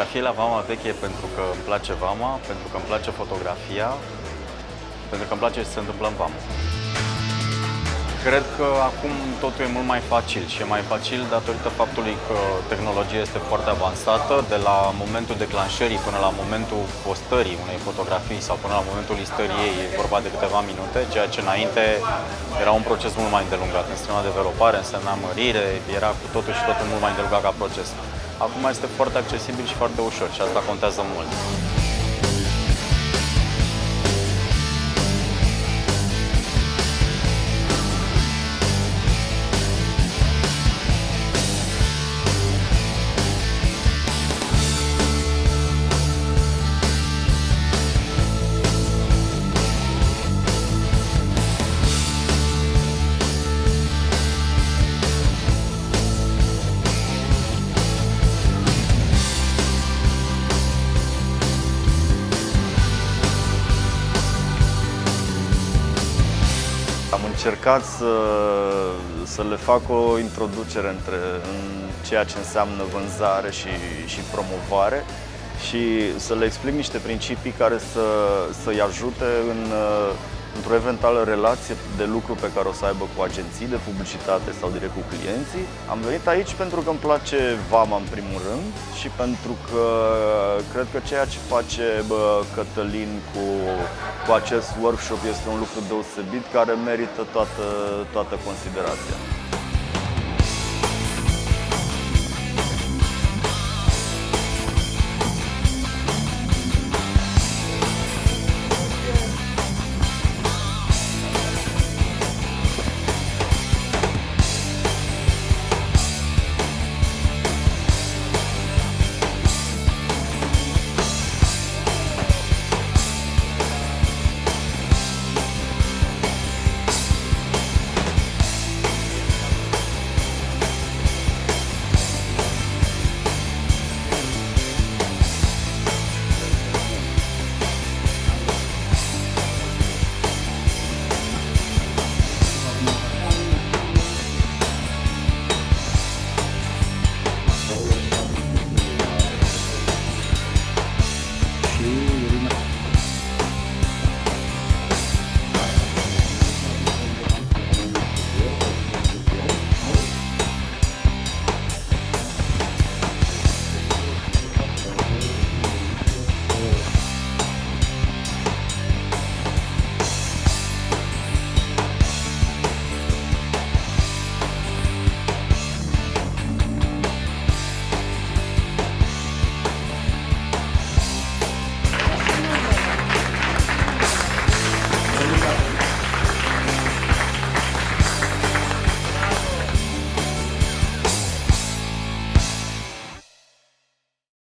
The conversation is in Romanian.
fotografie la vama veche pentru că îmi place vama, pentru că îmi place fotografia, pentru că îmi place ce se întâmplă în vamă. Cred că acum totul e mult mai facil și e mai facil datorită faptului că tehnologia este foarte avansată. De la momentul declanșării până la momentul postării unei fotografii sau până la momentul listării ei e vorba de câteva minute, ceea ce înainte era un proces mult mai îndelungat. Însemna developare, însemna mărire, era cu totul și totul mult mai îndelungat ca proces. Acum este foarte accesibil și foarte ușor și asta contează mult. Am încercat să le fac o introducere în ceea ce înseamnă vânzare și promovare și să le explic niște principii care să-i ajute într-o eventuală relație de lucru pe care o să aibă cu agenții de publicitate sau direct cu clienții. Am venit aici pentru că îmi place vama în primul rând și pentru că cred că ceea ce face Cătălin cu acest workshop este un lucru deosebit care merită toată considerația.